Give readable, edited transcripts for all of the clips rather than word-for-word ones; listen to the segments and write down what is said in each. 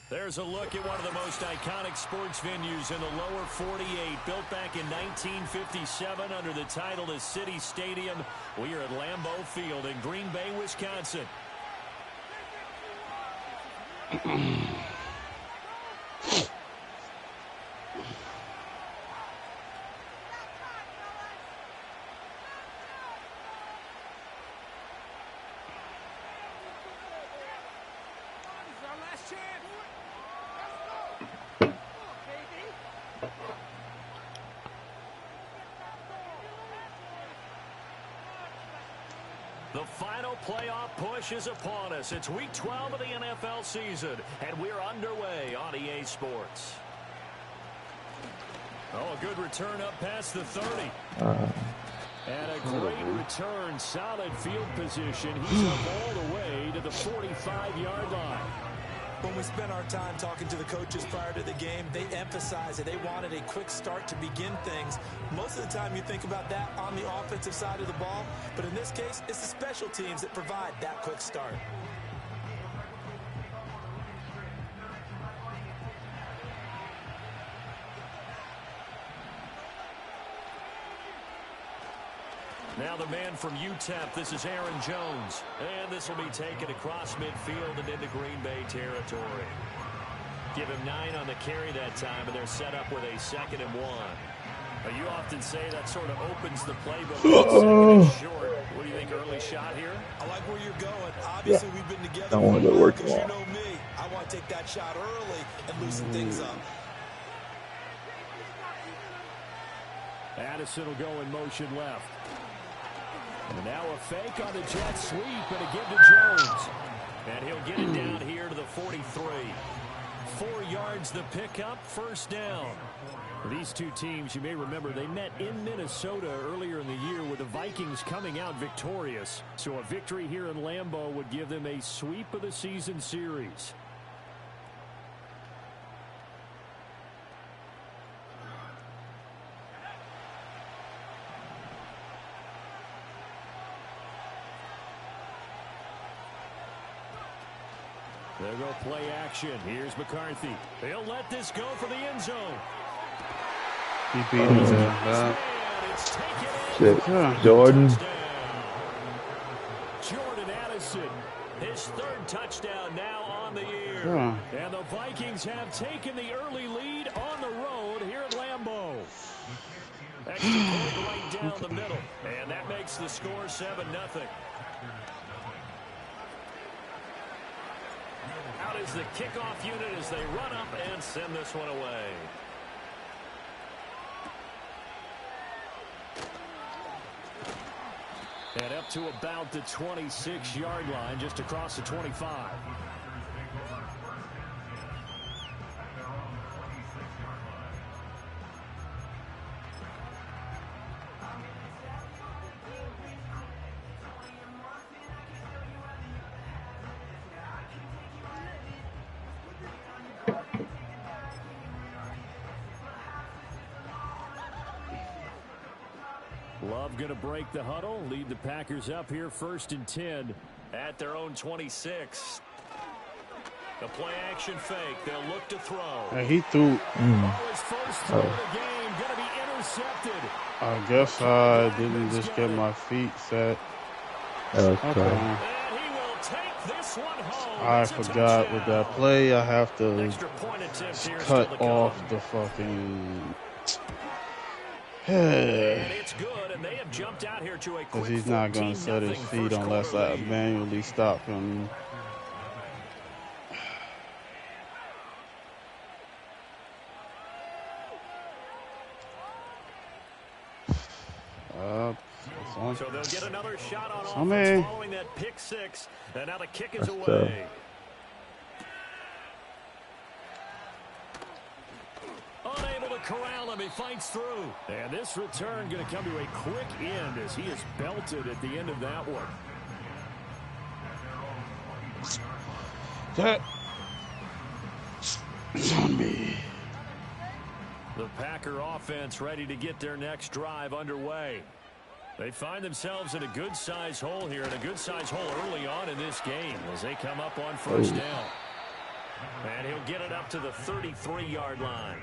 There's a look at one of the most iconic sports venues in the lower 48, built back in 1957 under the title of City Stadium. We are at Lambeau Field in Green Bay, Wisconsin. The final playoff push is upon us. It's week 12 of the NFL season, and we're underway on EA Sports. Oh, a good return up past the 30. And a great return, solid field position. He's up all the way to the 45-yard line. When we spent our time talking to the coaches prior to the game, they emphasized that they wanted a quick start to begin things. Most of the time you think about that on the offensive side of the ball, but in this case, it's the special teams that provide that quick start. Now the man from UTEP, this is Aaron Jones. And this will be taken across midfield and into Green Bay territory. Give him 9 on the carry that time, and they're set up with a 2nd and 1. Now, you often say that sort of opens the playbook. Short. What do you think, early shot here? I like where you're going. Obviously, we've been together for a while, because you know me. I want to take that shot early and loosen things up. Addison will go in motion left. And now a fake on the jet sweep and a give to Jones. And he'll get it down here to the 43. 4 yards the pickup, first down. These two teams, you may remember, they met in Minnesota earlier in the year with the Vikings coming out victorious. So a victory here in Lambeau would give them a sweep of the season series. They'll go play action. Here's McCarthy. He'll let this go for the end zone. He beat his ass. Shit. Jordan. Jordan Addison. His 3rd touchdown now on the year. And the Vikings have taken the early lead on the road here at Lambeau. Extra point right down the middle. And that makes the score 7-0. Out is the kickoff unit as they run up and send this one away. And up to about the 26-yard line, just across the 25. Love going to break the huddle, lead the Packers up here 1st and 10 at their own 26. The play action fake. They'll look to throw. And he threw. His first throw of the game going to be intercepted. I guess I didn't just get my feet set. Okay. And he will take this one home. I forgot with that play, I have to cut off the fucking. And it's good, and they have jumped out here to a quick 'cause he's not going to set his feet unless I manually stop him. So they'll get another shot on offense following that pick 6, and now the kick is away. Unable to corral him, he fights through. And this return going to come to a quick end as he is belted at the end of that one. That is on me. The Packer offense ready to get their next drive underway. They find themselves in a good-sized hole here, and a good-sized hole early on in this game as they come up on first down. And he'll get it up to the 33-yard line.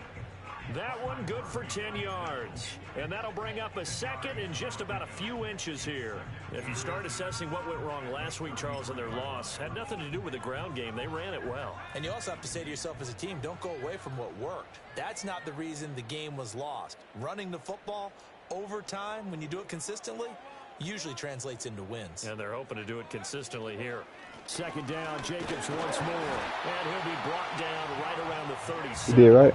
That one good for 10 yards. And that'll bring up a second and just about a few inches here. If you start assessing what went wrong last week, Charles, in their loss, had nothing to do with the ground game. They ran it well. And you also have to say to yourself as a team, don't go away from what worked. That's not the reason the game was lost. Running the football over time, when you do it consistently, usually translates into wins. And they're hoping to do it consistently here. Second down, Jacobs once more. And he'll be brought down right around the 36. You did right.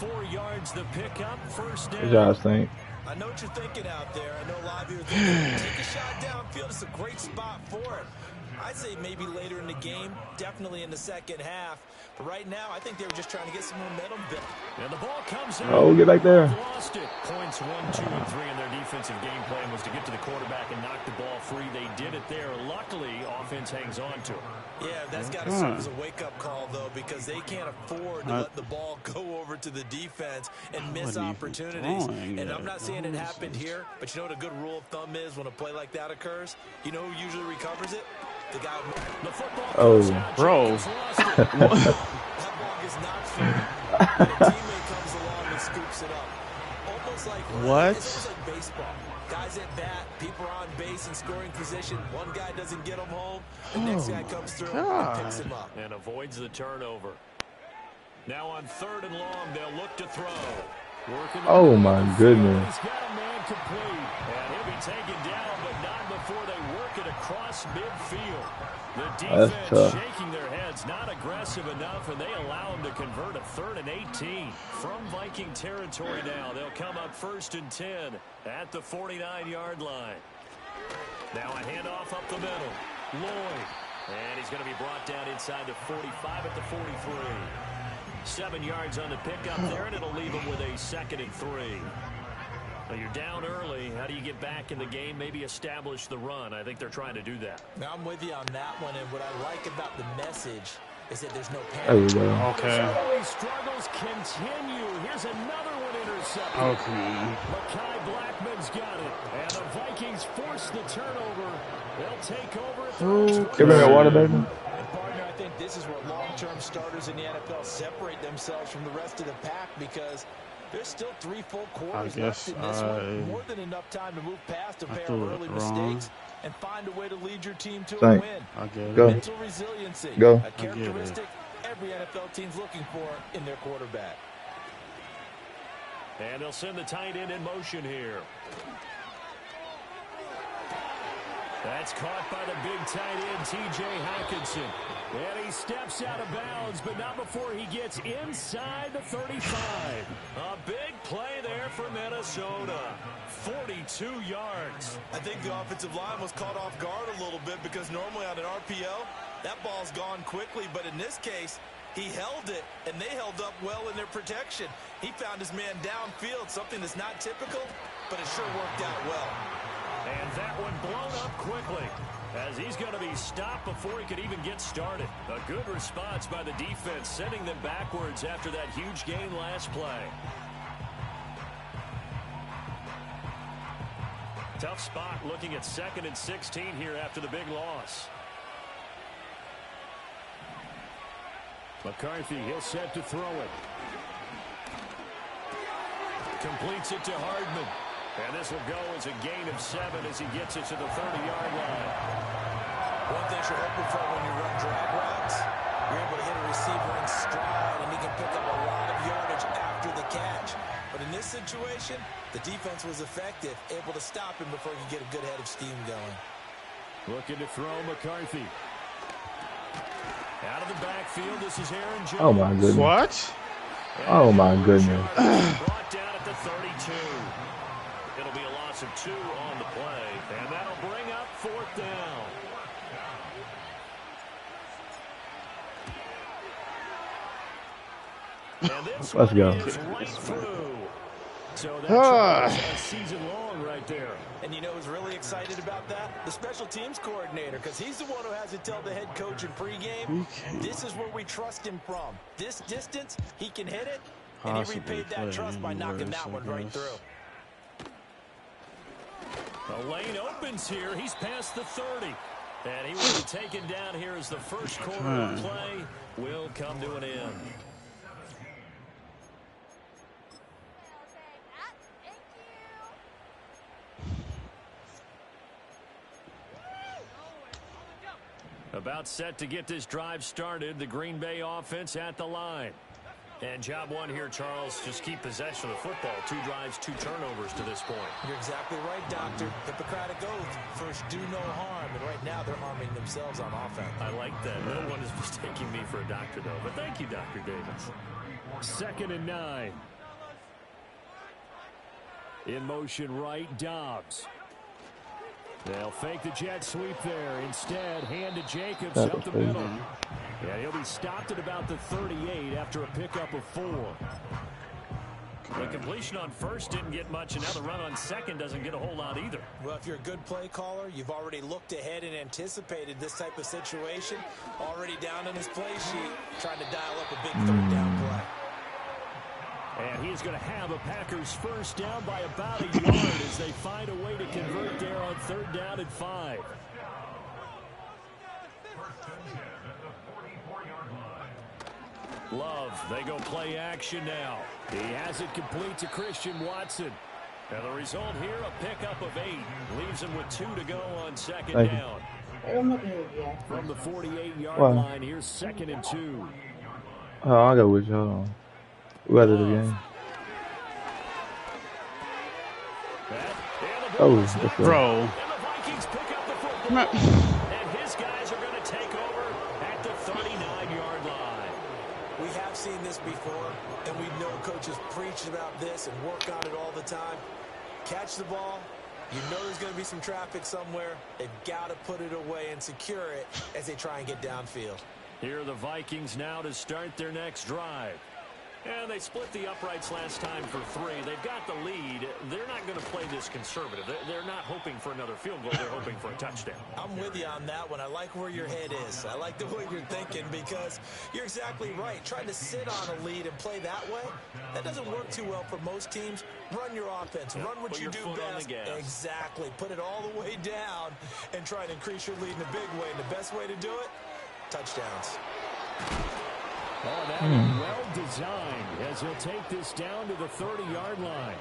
4 yards the pickup, first down. Good job, Saint. I know what you're thinking out there. I know a lot of you are thinking, take a shot downfield. It's a great spot for it. I'd say maybe later in the game, definitely in the second half. But right now, I think they were just trying to get some momentum built. And the ball comes out. Oh, get back there. Lost it. Points 1, 2, and 3 in their defensive game plan was to get to the quarterback and knock the ball free. They did it there. Luckily, offense hangs on to it. Yeah, that's got to serve as a wake-up call, though, because they can't afford to let the ball go over to the defense and miss opportunities. And I'm not saying it happened here, but you know what a good rule of thumb is when a play like that occurs? You know who usually recovers it? The guy. The football oh, bro. that ball is not free. A teammate comes along and scoops it up. Almost like what? It's almost like baseball. Guys at bat, people are on base in scoring position. One guy doesn't get him home. The next guy comes through and picks him up. And avoids the turnover. Now on 3rd and long, they'll look to throw. Oh, my goodness. He's got a man complete. And he'll be taken down, but not before they work it across midfield. The defense shaking their heads, not aggressive enough, and they allow them to convert a 3rd and 18. From Viking territory now, they'll come up 1st and 10 at the 49-yard line. Now a handoff up the middle. Lloyd. And he's going to be brought down inside the 45 at the 43. 7 yards on the pickup there, and it'll leave him with a 2nd and 3. Now you're down early. How do you get back in the game? Maybe establish the run. I think they're trying to do that. Now I'm with you on that one, and what I like about the message is that there's no panic. There we go. Okay. Early struggles continue. Here's another one intercepted. Okay. Mekhi Blackman's got it, and the Vikings force the turnover. They'll take over at the Give me that water, baby. Partner, I think this is where long-term starters in the NFL separate themselves from the rest of the pack because there's still 3 full quarters left in this one. More than enough time to move past a pair of early mistakes and find a way to lead your team to a win. I get it. Go. Mental resiliency, Go. a characteristic every NFL team's looking for in their quarterback. And they'll send the tight end in motion here. That's caught by the big tight end, T.J. Hawkinson. And he steps out of bounds, but not before he gets inside the 35. A big play there for Minnesota. 42 yards. I think the offensive line was caught off guard a little bit because normally on an RPO, that ball's gone quickly. But in this case, he held it, and they held up well in their protection. He found his man downfield, something that's not typical, but it sure worked out well. And that one blown up quickly as he's going to be stopped before he could even get started. A good response by the defense, sending them backwards after that huge gain last play. Tough spot looking at 2nd and 16 here after the big loss. McCarthy, he'll set to throw it. Completes it to Hardman. And this will go as a gain of 7 as he gets it to the 30-yard line. One thing you're hoping for when you run drag routes, you're able to hit a receiver in stride, and he can pick up a lot of yardage after the catch. But in this situation, the defense was effective, able to stop him before he could get a good head of steam going. Looking to throw McCarthy. Out of the backfield, this is Aaron Jones. Oh, my goodness. What? Oh, my goodness. Brought down at the 32. It'll be a loss of 2 on the play, and that'll bring up 4th down. And this Let's go. is right through. So that's a season long right there. And you know who's really excited about that? The special teams coordinator, because he's the one who has to tell the head coach in pregame, this is where we trust him from. This distance, he can hit it, and he repaid that trust by knocking that one right through. The lane opens here. He's past the 30. And he will be taken down here as the first quarter of play will come to an end. About set to get this drive started. The Green Bay offense at the line. And job one here, Charles, just keep possession of the football. 2 drives, 2 turnovers to this point. You're exactly right, Doctor. Hippocratic oath. First, do no harm. And right now, they're harming themselves on offense. I like that. No one is mistaking me for a doctor, though. But thank you, Dr. Davis. 2nd and 9. In motion right, Dobbs. They'll fake the jet sweep there. Instead, hand to Jacobs up the middle. And he'll be stopped at about the 38 after a pickup of 4. The completion on first didn't get much, and now the run on second doesn't get a whole lot either. Well, if you're a good play caller, you've already looked ahead and anticipated this type of situation. Already down in his play sheet, trying to dial up a big 3rd down play. And he's going to have a Packers first down by about a yard as they find a way to convert there on 3rd down and 5. Love, they go play action now. He has it complete to Christian Watson. And the result here, a pickup of 8. Leaves him with 2 to go on 2nd down. From the 48-yard line, here's 2nd and 2. Oh, I got with you. Hold on. We got it again. Oh, that's bro. And the Vikings pick up the football. And his guys are going to take over at the 39-yard line. We have seen this before, and we know coaches preach about this and work on it all the time. Catch the ball. You know there's going to be some traffic somewhere. They've got to put it away and secure it as they try and get downfield. Here are the Vikings now to start their next drive. And they split the uprights last time for 3. They've got the lead. They're not going to play this conservative. They're not hoping for another field goal. They're hoping for a touchdown. I'm with you on that one. I like where your head is. I like the way you're thinking because you're exactly right. Trying to sit on a lead and play that way, that doesn't work too well for most teams. Run your offense. Run what you do best. Exactly. Put it all the way down and try and increase your lead in a big way. And the best way to do it, touchdowns. Oh, that is well designed as he'll take this down to the 30-yard line.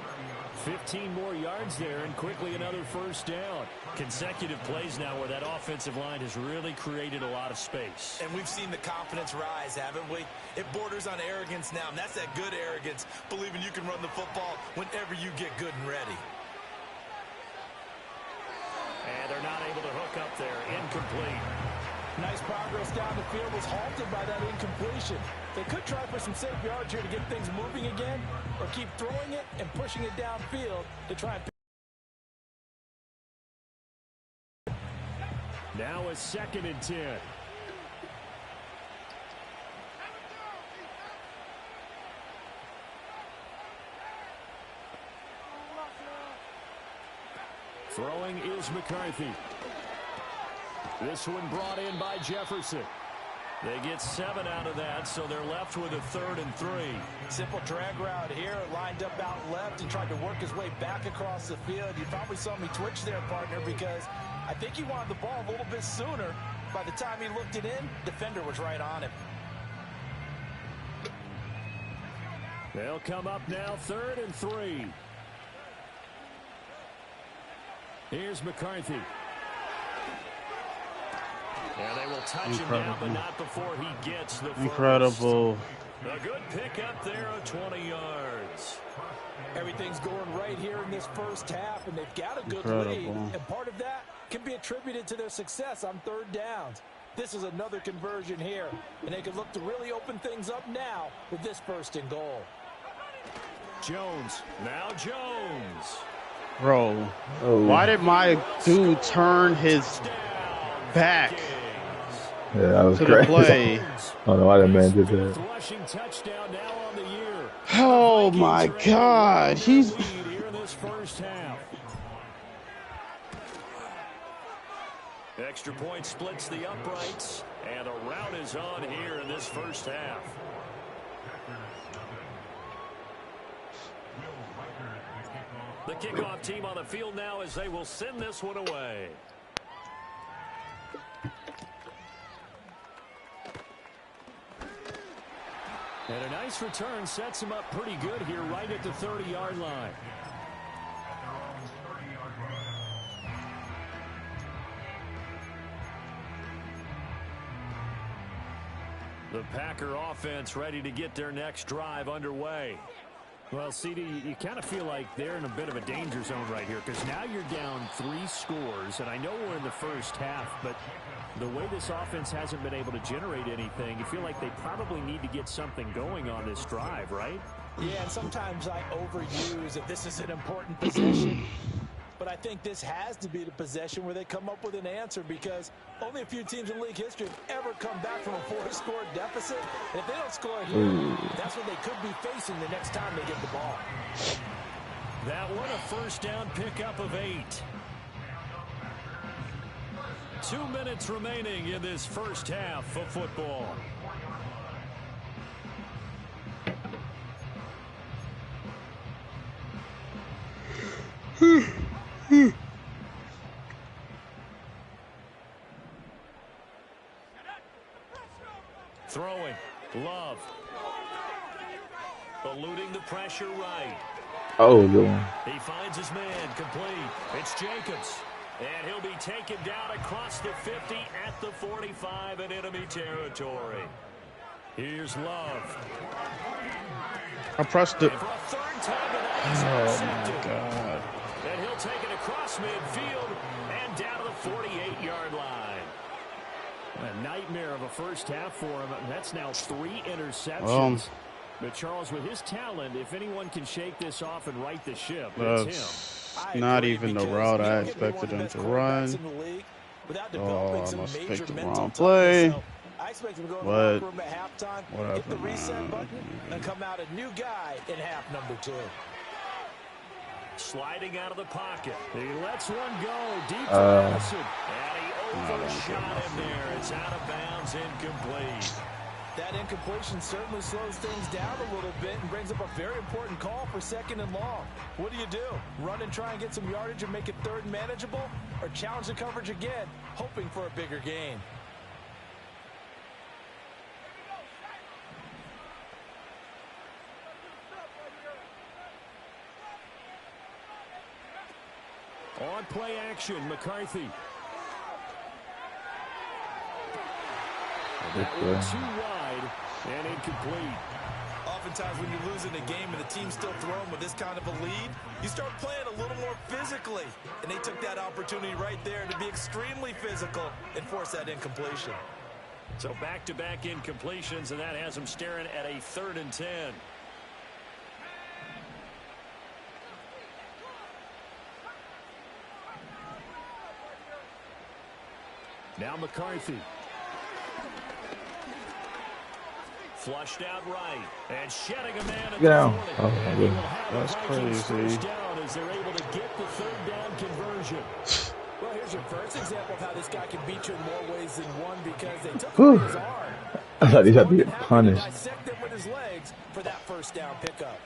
15 more yards there and quickly another first down. Consecutive plays now where that offensive line has really created a lot of space. And we've seen the confidence rise, haven't we? It borders on arrogance now, and that's that good arrogance, believing you can run the football whenever you get good and ready. And they're not able to hook up there. Incomplete. Nice progress down the field was halted by that incompletion. They could try for some safe yards here to get things moving again, or keep throwing it and pushing it downfield to try and... Now a 2nd and 10. Throwing is McCarthy. This one brought in by Jefferson. They get 7 out of that, so they're left with a 3rd and 3. Simple drag route here, lined up out left and tried to work his way back across the field. You probably saw me twitch there, partner, because I think he wanted the ball a little bit sooner. By the time he looked it in, defender was right on him. They'll come up now, 3rd and 3. Here's McCarthy. And they will touch him now, but not before he gets the first. Incredible. A good pickup there of 20 yards. Everything's going right here in this first half, and they've got a good lead. And part of that can be attributed to their success on 3rd downs. This is another conversion here, and they can look to really open things up now with this 1st and goal. Jones. Now Jones. Bro, why did my dude turn his back? Yeah, that was to great. the play. I don't know why that man did that. Oh my God, he's. Extra point splits the uprights, and a rout is on here in this first half. The kickoff team on the field now as they will send this one away. And a nice return sets him up pretty good here right at the 30-yard line. The Packer offense ready to get their next drive underway. Well, CD, you kind of feel like they're in a bit of a danger zone right here because now you're down 3 scores, and I know we're in the first half, but the way this offense hasn't been able to generate anything, you feel like they probably need to get something going on this drive, right? Yeah, and sometimes I overuse that this is an important possession. But I think this has to be the possession where they come up with an answer because only a few teams in league history have ever come back from a 4-score deficit. And if they don't score here, that's what they could be facing the next time they get the ball. That one a first down pickup of 8. 2 minutes remaining in this first half of football. Throwing. Love. Eluding the pressure right. Oh, good one. He finds his man complete. It's Jacobs. And he'll be taken down across the 50 at the 45 in enemy territory. Here's Love. I pressed it. And for a third time tonight, he's Oh, my God. And he'll take it across midfield and down to the 48-yard line. A nightmare of a first half for him. That's now 3 interceptions. But Charles, with his talent, if anyone can shake this off and right the ship, it's him. Not even the route I expected him to run. Oh, I must have picked the wrong play. I expect him to go in the But locker room at halftime, hit the reset button, and come out a new guy in half number 2. Sliding out of the pocket. He lets one go deep to Madison. And he overshot him there. It's out of bounds, incomplete. That incompletion certainly slows things down a little bit and brings up a very important call for 2nd and long. What do? Run and try and get some yardage and make it 3rd and manageable? Or challenge the coverage again, hoping for a bigger gain? On play action, McCarthy. That one too wide and incomplete. Oftentimes when you're losing a game and the team's still throwing with this kind of a lead, you start playing a little more physically. And they took that opportunity right there to be extremely physical and force that incompletion. So back-to-back incompletions, and that has them staring at a 3rd and 10. Now McCarthy. Flushed out right. And shedding a man at Get the 40. Oh, And he will have that's the Vikings crazy. first down as they're able to get the 3rd down conversion. Well, here's your first example of how this guy can beat you in more ways than one because they took away his arm. I thought he had to get punished. Dissect him with his legs for that first down pickup.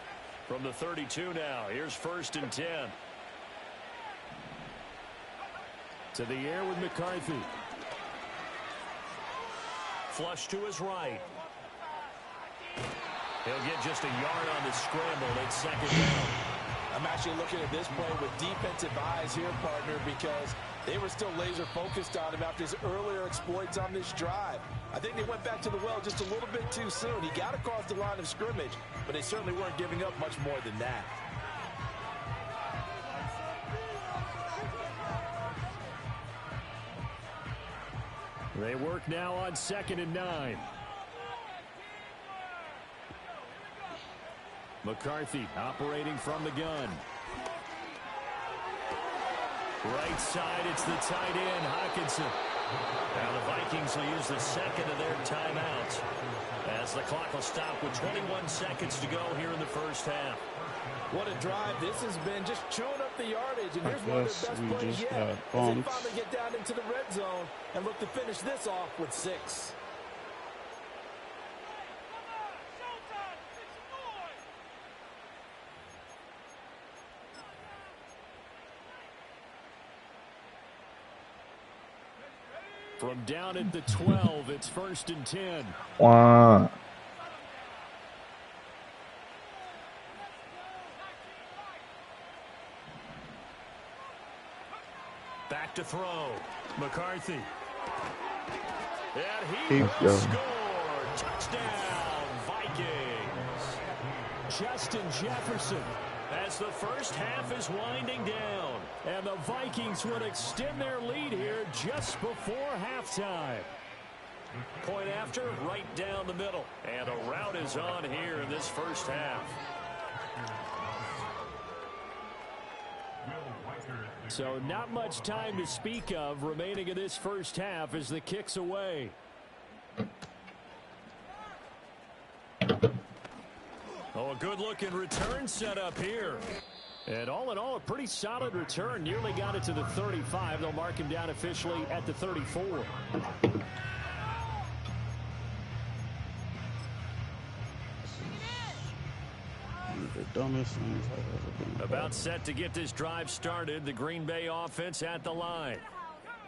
From the 32 now, here's 1st and 10. To the air with McCarthy. Flush to his right. He'll get just a yard on the scramble. It's 2nd down. I'm actually looking at this play with defensive eyes here, partner, because they were still laser focused on him after his earlier exploits on this drive. I think they went back to the well just a little bit too soon. He got across the line of scrimmage, but they certainly weren't giving up much more than that. They work now on 2nd and 9. McCarthy operating from the gun. Right side, it's the tight end, Hockenson. Now the Vikings will use the 2nd of their timeouts as the clock will stop with 21 seconds to go here in the first half. What a drive. This has been just chewing up the yardage, and here's one of their best plays yet as they finally get down into the red zone and look to finish this off with 6. From down at the 12, it's 1st and 10. Wow. Back to throw. McCarthy. And he Let's will go. score. Touchdown, Vikings. Justin Jefferson, as the first half is winding down. And the Vikings would extend their lead here just before halftime. Point after, right down the middle. And a rout is on here in this first half. So not much time to speak of remaining in this first half as the kick's away. Oh, a good-looking return set up here. And all in all, a pretty solid return. Nearly got it to the 35. They'll mark him down officially at the 34. The dumbest things I've ever been. About set to get this drive started. The Green Bay offense at the line.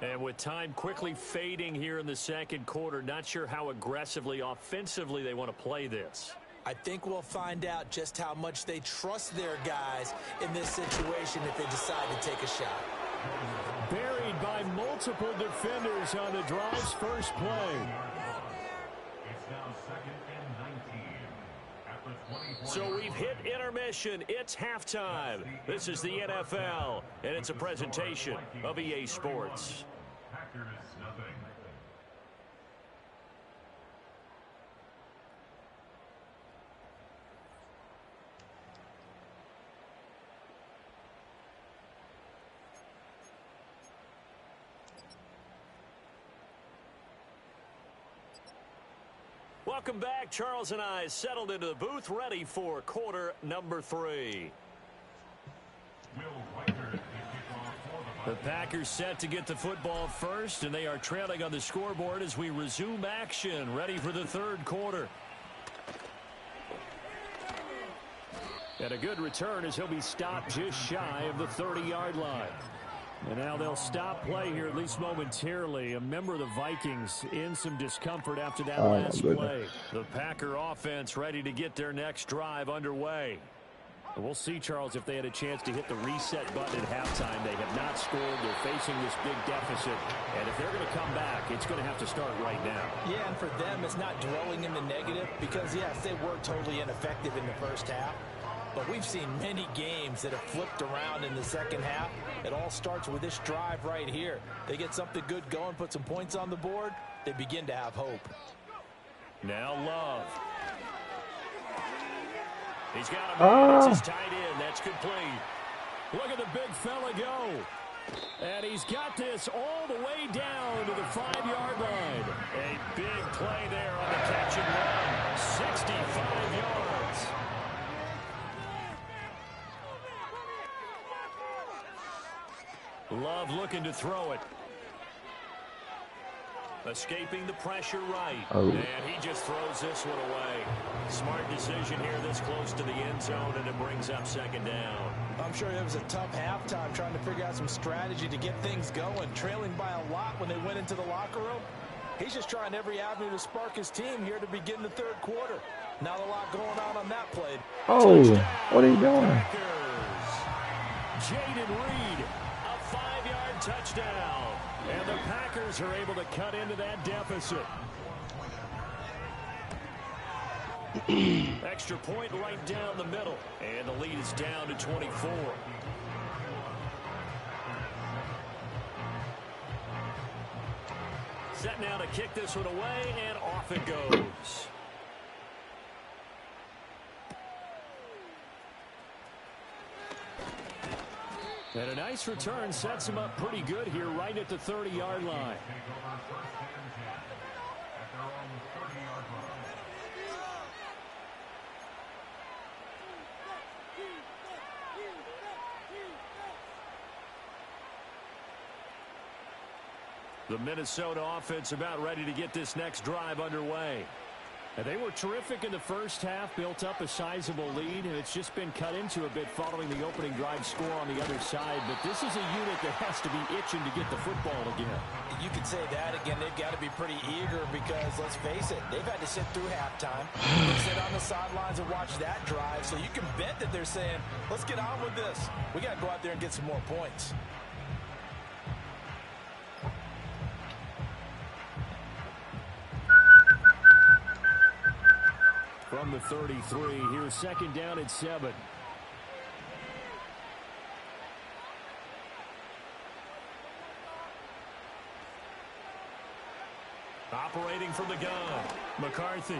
And with time quickly fading here in the second quarter, not sure how aggressively, offensively they want to play this. I think we'll find out just how much they trust their guys in this situation if they decide to take a shot. Buried by multiple defenders on the drive's first play. It's now 2nd and 19. At the 24. So we've hit intermission. It's halftime. This is the NFL, and it's a presentation of EA Sports. Packers nothing. Welcome back. Charles and I settled into the booth, ready for quarter number 3. The Packers set to get the football first, and they are trailing on the scoreboard as we resume action, ready for the third quarter. And a good return as he'll be stopped just shy of the 30-yard line. And now they'll stop play here, at least momentarily. A member of the Vikings in some discomfort after that last play. The Packer offense ready to get their next drive underway. And we'll see, Charles, if they had a chance to hit the reset button at halftime. They have not scored. They're facing this big deficit. And if they're going to come back, it's going to have to start right now. Yeah, and for them, it's not dwelling in the negative because, yes, they were totally ineffective in the first half. But we've seen many games that have flipped around in the second half. It all starts with this drive right here. They get something good going, put some points on the board, they begin to have hope. Now Love. He's got a man. It's his tight end. That's complete. Look at the big fella go. And he's got this all the way down to the 5-yard line. A big play there on the catch and run. 65 yards. Love looking to throw it. Escaping the pressure right. And he just throws this one away. Smart decision here this close to the end zone, and it brings up second down. I'm sure it was a tough halftime trying to figure out some strategy to get things going. Trailing by a lot when they went into the locker room. He's just trying every avenue to spark his team here to begin the third quarter. Not a lot going on that play. Oh, what are you doing? Jaden Reed. 5-yard touchdown. And the Packers are able to cut into that deficit. Extra point right down the middle. And the lead is down to 24. Set now to kick this one away, and off it goes. And a nice return sets him up pretty good here right at the 30-yard line. The Minnesota offense about ready to get this next drive underway. And they were terrific in the first half, built up a sizable lead, and it's just been cut into a bit following the opening drive score on the other side. But this is a unit that has to be itching to get the football again. You could say that again. They've got to be pretty eager because, let's face it, they've had to sit through halftime. They sit on the sidelines and watch that drive. So you can bet that they're saying, let's get on with this. We got to go out there and get some more points. From the 33, here's second down at 7. Operating from the gun, McCarthy.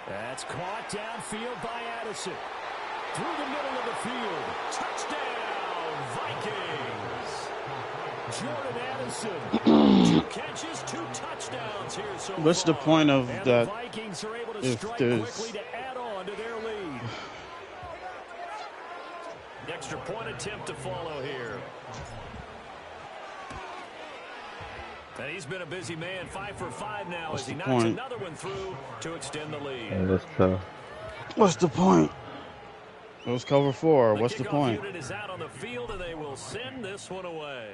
That's caught downfield by Addison. Through the middle of the field. Touchdown, Vikings. Jordan Addison. 2 catches, 2 touchdowns here so far. What's the point of and that the Vikings are able to if strike there's... quickly to add on to their lead. Extra point attempt to follow here. And he's been a busy man, 5 for 5 now as he knocks another one through to extend the lead. Yeah, that's tough. What's the point? It was cover 4. What's the point? The unit is out on the field, and they will send this one away.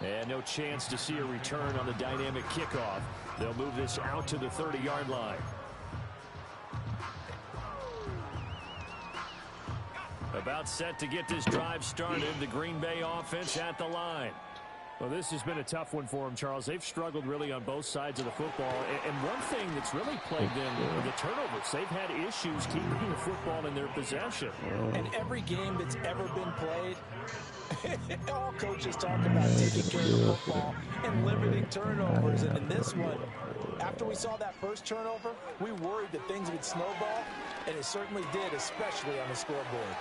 And no chance to see a return on the dynamic kickoff. They'll move this out to the 30-yard line. About set to get this drive started. The Green Bay offense at the line. Well, this has been a tough one for them, Charles. They've struggled really on both sides of the football. And one thing that's really plagued them are the turnovers. They've had issues keeping the football in their possession. And every game that's ever been played, all coaches talk about taking care of the football and limiting turnovers. And in this one, after we saw that first turnover, we worried that things would snowball, and it certainly did, especially on the scoreboard.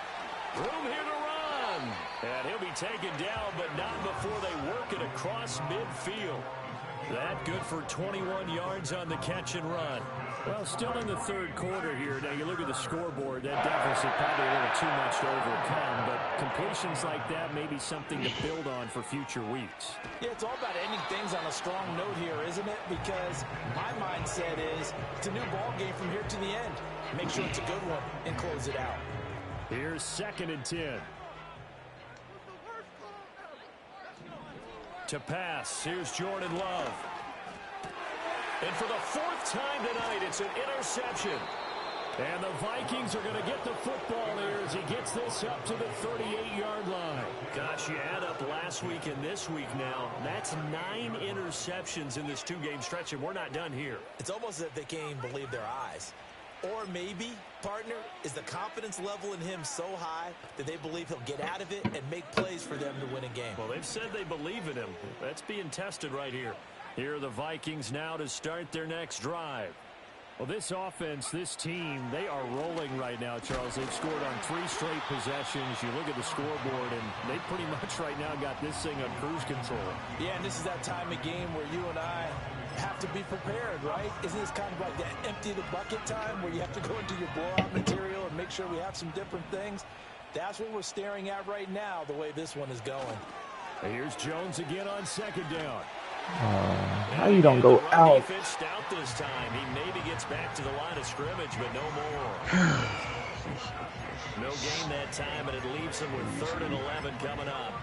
Room here to run. And he'll be taken down, but not before they work it across midfield. That good for 21 yards on the catch and run. Well, still in the third quarter here. Now, you look at the scoreboard, that deficit probably a little too much to overcome, but completions like that may be something to build on for future weeks. Yeah, it's all about ending things on a strong note here, isn't it? Because my mindset is it's a new ball game from here to the end. Make sure it's a good one and close it out. Here's 2nd and 10. To pass, here's Jordan Love. And for the 4th time tonight, it's an interception. And the Vikings are going to get the football here as he gets this up to the 38-yard line. Gosh, you add up last week and this week now. That's 9 interceptions in this 2-game stretch, and we're not done here. It's almost as if they can't even believe their eyes. Or maybe, partner, is the confidence level in him so high that they believe he'll get out of it and make plays for them to win a game. Well, they've said they believe in him. That's being tested right here. Here are the Vikings now to start their next drive. Well, this offense, this team, they are rolling right now, Charles. They've scored on 3 straight possessions. You look at the scoreboard, and they pretty much right now got this thing on cruise control. Yeah, and this is that time of game where you and I have to be prepared, right? Isn't this kind of like that empty the bucket time where you have to go into your blowout material and make sure we have some different things? That's what we're staring at right now, the way this one is going. Here's Jones again on 2nd down. How you don't go out? Fished out this time. He maybe gets back to the line of scrimmage, but no more. No gain that time, and it leaves him with 3rd and 11 coming up.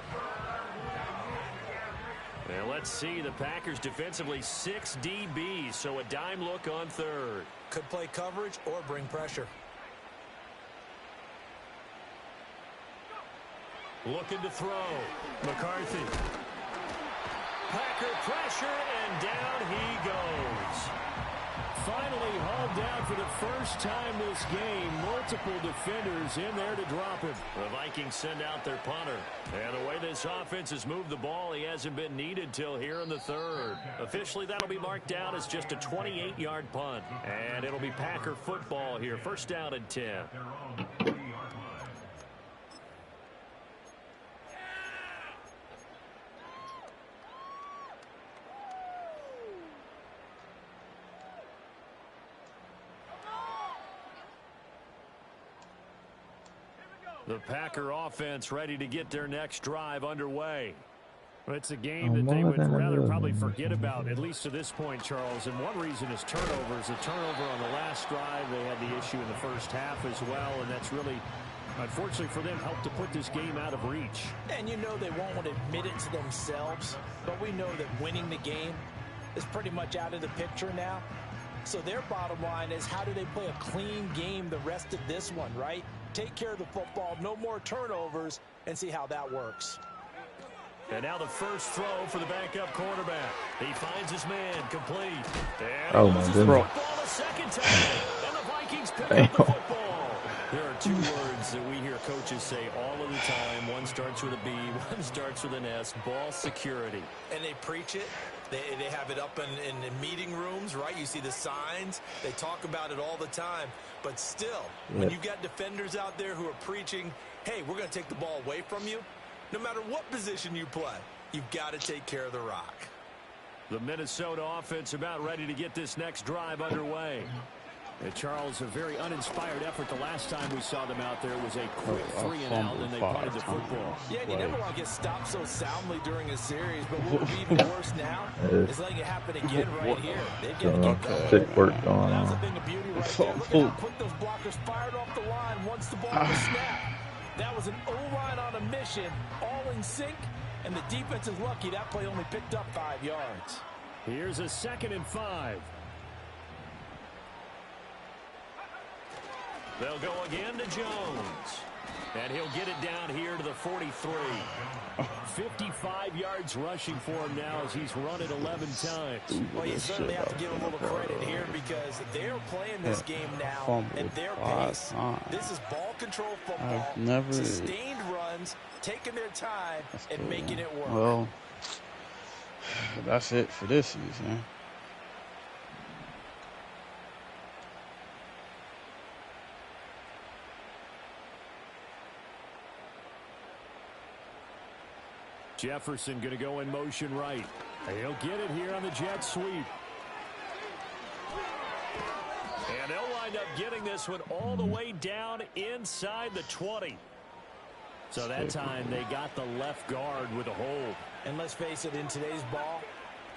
And let's see, the Packers defensively 6 DBs, so a dime look on 3rd. Could play coverage or bring pressure. Looking to throw. McCarthy. Packer pressure, and down he goes. Finally hauled down for the first time this game. Multiple defenders in there to drop him. The Vikings send out their punter. And the way this offense has moved the ball, he hasn't been needed till here in the 3rd. Officially, that'll be marked down as just a 28-yard punt. And it'll be Packer football here. 1st down and 10. The Packer offense ready to get their next drive underway. It's a game that they would rather probably forget about, at least to this point, Charles. And one reason is turnovers. The turnover on the last drive, they had the issue in the first half as well, and that's really, unfortunately for them, helped to put this game out of reach. And you know they won't admit it to themselves, but we know that winning the game is pretty much out of the picture now. So their bottom line is, how do they play a clean game the rest of this one, right? Take care of the football, no more turnovers, and see how that works. And now the first throw for the backup quarterback. He finds his man, complete. And oh my goodness. Football a second time, and the Vikings pick up the football. There are two words that we hear coaches say all of the time. One starts with a B, one starts with an S. Ball security. And they preach it. They have it up in meeting rooms, right? You see the signs. They talk about it all the time. But still, when you got defenders out there who are preaching, hey, we're going to take the ball away from you, no matter what position you play, you've got to take care of the rock. The Minnesota offense about ready to get this next drive underway. And Charles, a very uninspired effort. The last time we saw them out there was a quick 3-and-out, and they punted the football. Yeah, and you never want to get stopped so soundly during a series, but what would be even worse now is letting it happen again right here. They've got to keep Sick work going on. That was a thing of beauty right there. Look at how quick those blockers fired off the line once the ball was snapped. That was an O-line on a mission, all in sync, and the defense is lucky that play only picked up 5 yards. Here's a 2nd and 5. They'll go again to Jones. And he'll get it down here to the 43. 55 yards rushing for him now as he's run it 11 times. Well, you certainly have to give him a little credit here because they're playing this game now at their pace. This is ball control football, sustained runs, taking their time and making it work. Well, that's it for this season. Jefferson going to go in motion right. He'll get it here on the jet sweep. And they'll wind up getting this one all the way down inside the 20. So that time they got the left guard with a hold. And let's face it, in today's ball,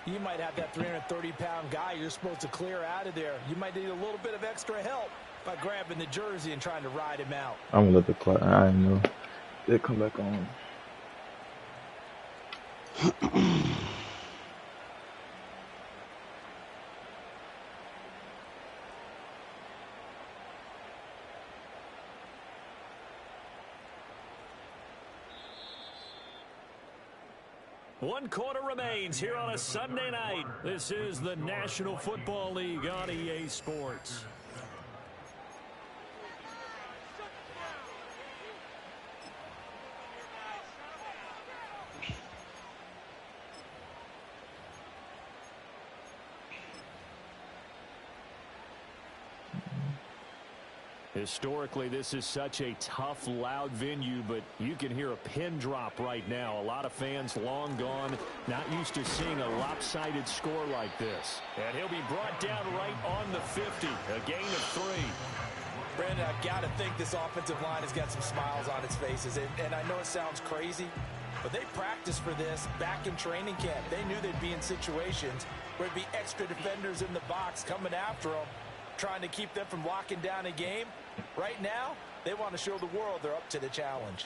you might have that 330-pound guy you're supposed to clear out of there. You might need a little bit of extra help by grabbing the jersey and trying to ride him out. I'm going to let the clock. I didn't know. They come back on. One quarter remains here on a Sunday night. This is the National Football League on EA Sports. Historically, this is such a tough, loud venue, but you can hear a pin drop right now. A lot of fans long gone, not used to seeing a lopsided score like this. And he'll be brought down right on the 50, a gain of 3. Brandon, I've got to think this offensive line has got some smiles on its faces. And I know it sounds crazy, but they practiced for this back in training camp. They knew they'd be in situations where there'd be extra defenders in the box coming after them, trying to keep them from locking down a game. Right now, they want to show the world they're up to the challenge.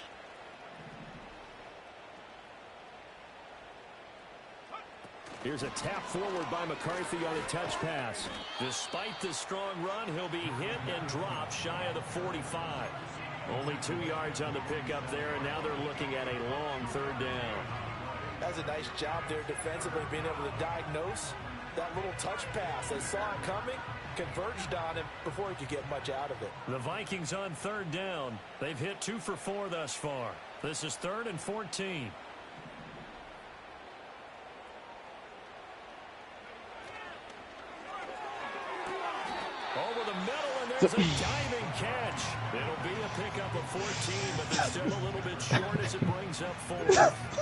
Here's a tap forward by McCarthy on a touch pass. Despite the strong run, he'll be hit and dropped shy of the 45. Only 2 yards on the pickup there, and now they're looking at a long 3rd down. That's a nice job there defensively, being able to diagnose that little touch pass. They saw it coming, converged on him before he could get much out of it. The Vikings on 3rd down. They've hit 2 for 4 thus far. This is 3rd and 14. Over the middle, and there's a diving catch. It'll be a pickup of 14, but they're still a little bit short as it brings up 4.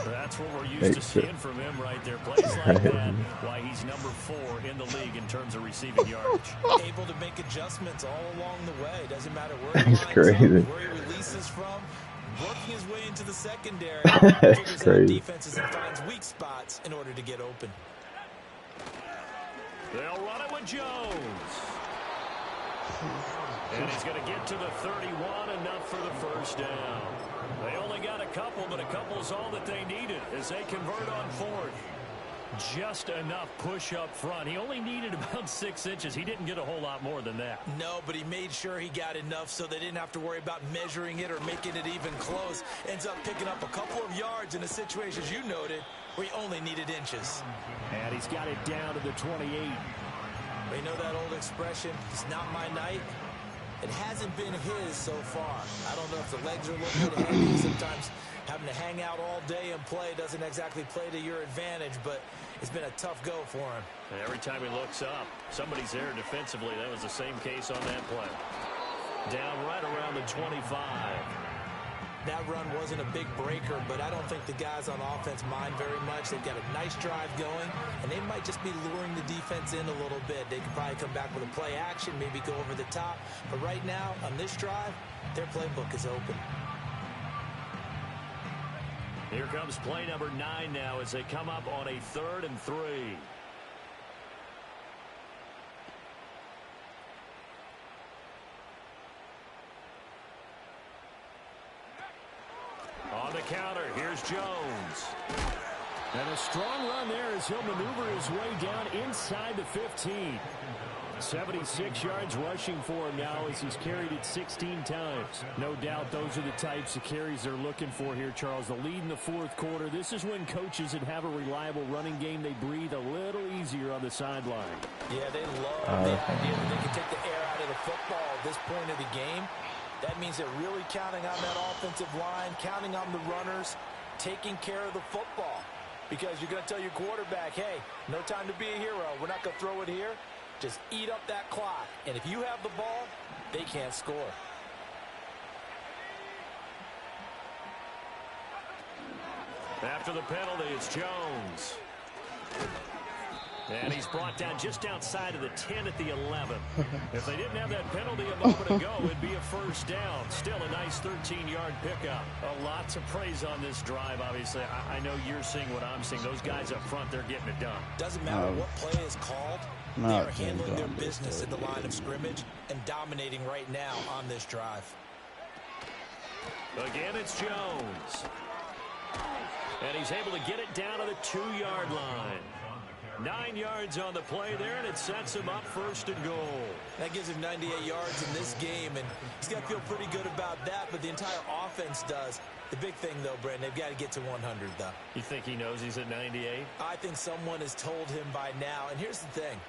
That's what we're used to seeing from him right there. Plays like that, why he's number 4 in the league in terms of receiving yardage. Able to make adjustments all along the way. Doesn't matter where he That's crazy. where he releases from. Working his way into the secondary, That's figures out crazy. defenses and finds weak spots in order to get open. They'll run it with Jones. And he's going to get to the 31, enough for the first down. They only got a couple, but a couple's all that they needed as they convert on fourth. Just enough push up front. He only needed about 6 inches. He didn't get a whole lot more than that. No, but he made sure he got enough so they didn't have to worry about measuring it or making it even close. Ends up picking up a couple of yards in a situation, as you noted, where he only needed inches. And he's got it down to the 28. You know that old expression, it's not my night? It hasn't been his so far. I don't know if the legs are a little bit heavy. Sometimes having to hang out all day and play doesn't exactly play to your advantage, but it's been a tough go for him. And every time he looks up, somebody's there defensively. That was the same case on that play. Down right around the 25. That run wasn't a big breaker, but I don't think the guys on offense mind very much. They've got a nice drive going, and they might just be luring the defense in a little bit. They could probably come back with a play action, maybe go over the top. But right now, on this drive, their playbook is open. Here comes play number 9 now as they come up on a 3rd and 3. On the counter, here's Jones. And a strong run there as he'll maneuver his way down inside the 15. 76 yards rushing for him now as he's carried it 16 times. No doubt those are the types of carries they're looking for here, Charles. The lead in the 4th quarter. This is when coaches that have a reliable running game, they breathe a little easier on the sideline. Yeah, they love the idea that they can take the air out of the football at this point of the game. That means they're really counting on that offensive line, counting on the runners, taking care of the football. Because you're going to tell your quarterback, hey, no time to be a hero. We're not going to throw it here. Just eat up that clock. And if you have the ball, they can't score. After the penalty, it's Jones. And he's brought down just outside of the 10 at the 11. If they didn't have that penalty a moment ago, it'd be a first down. Still a nice 13-yard pickup. A lot to praise on this drive, obviously. I know you're seeing what I'm seeing. Those guys up front, they're getting it done. Doesn't matter what play is called. They are handling their business at the line of scrimmage and dominating right now on this drive. Again, it's Jones. And he's able to get it down to the 2-yard line. 9 yards on the play there, and it sets him up 1st and goal. That gives him 98 yards in this game, and he's got to feel pretty good about that, but the entire offense does. The big thing, though, Brandon, they've got to get to 100, though. You think he knows he's at 98? I think someone has told him by now, and here's the thing.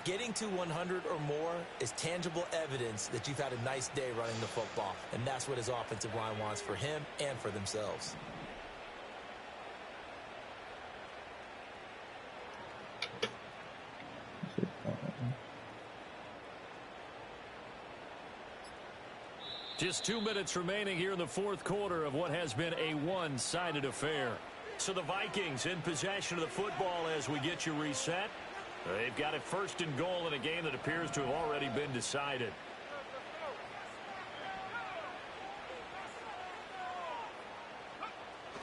Getting to 100 or more is tangible evidence that you've had a nice day running the football, and that's what his offensive line wants for him and for themselves. Just 2 minutes remaining here in the 4th quarter of what has been a one-sided affair. So the Vikings in possession of the football as we get you reset. They've got it 1st and goal in a game that appears to have already been decided.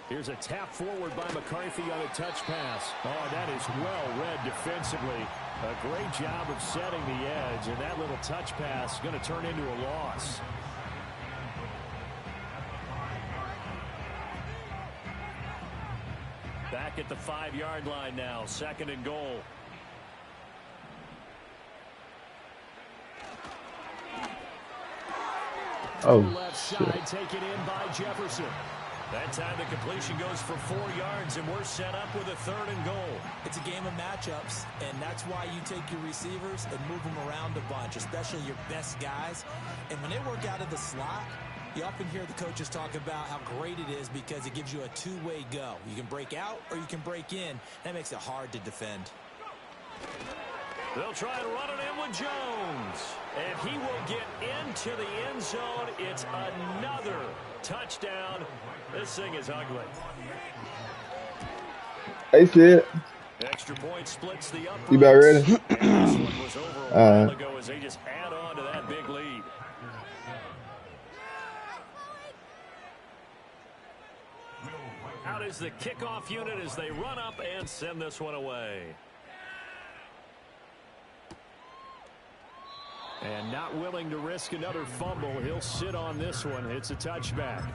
Here's a tap forward by McCarthy on a touch pass. Oh, that is well read defensively. A great job of setting the edge, and that little touch pass is going to turn into a loss. Back at the 5-yard line now, 2nd and goal. Oh, left side taken in by Jefferson. That time the completion goes for 4 yards, and we're set up with a 3rd and goal. It's a game of matchups, and that's why you take your receivers and move them around a bunch, especially your best guys. And when they work out of the slot, you often hear the coaches talk about how great it is because it gives you a two-way go. You can break out or you can break in. That makes it hard to defend. They'll try and run it in with Jones. And he will get into the end zone. It's another touchdown. This thing is ugly. I see it. Extra point splits the uprights. You about ready? This one was over a while ago as they just add on to that big lead. out is the kickoff unit as they run up and send this one away. And not willing to risk another fumble. He'll sit on this one. It's a touchback.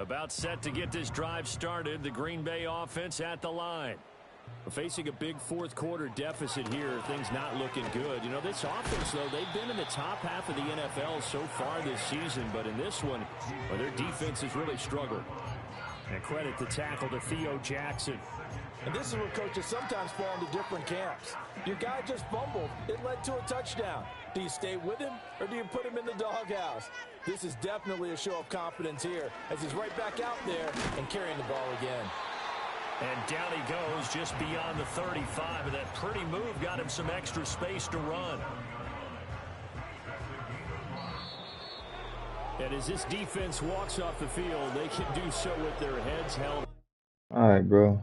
About set to get this drive started. The Green Bay offense at the line. We're facing a big fourth quarter deficit here. Things not looking good. You know, this offense, though, they've been in the top half of the NFL so far this season. But in this one, well, their defense has really struggled. And credit the tackle to Theo Jackson. And this is where coaches sometimes fall into different camps. Your guy just fumbled. It led to a touchdown. Do you stay with him or do you put him in the doghouse? This is definitely a show of confidence here as he's right back out there and carrying the ball again. And down he goes just beyond the 35. And that pretty move got him some extra space to run. And as this defense walks off the field, they can do so with their heads held. All right, bro.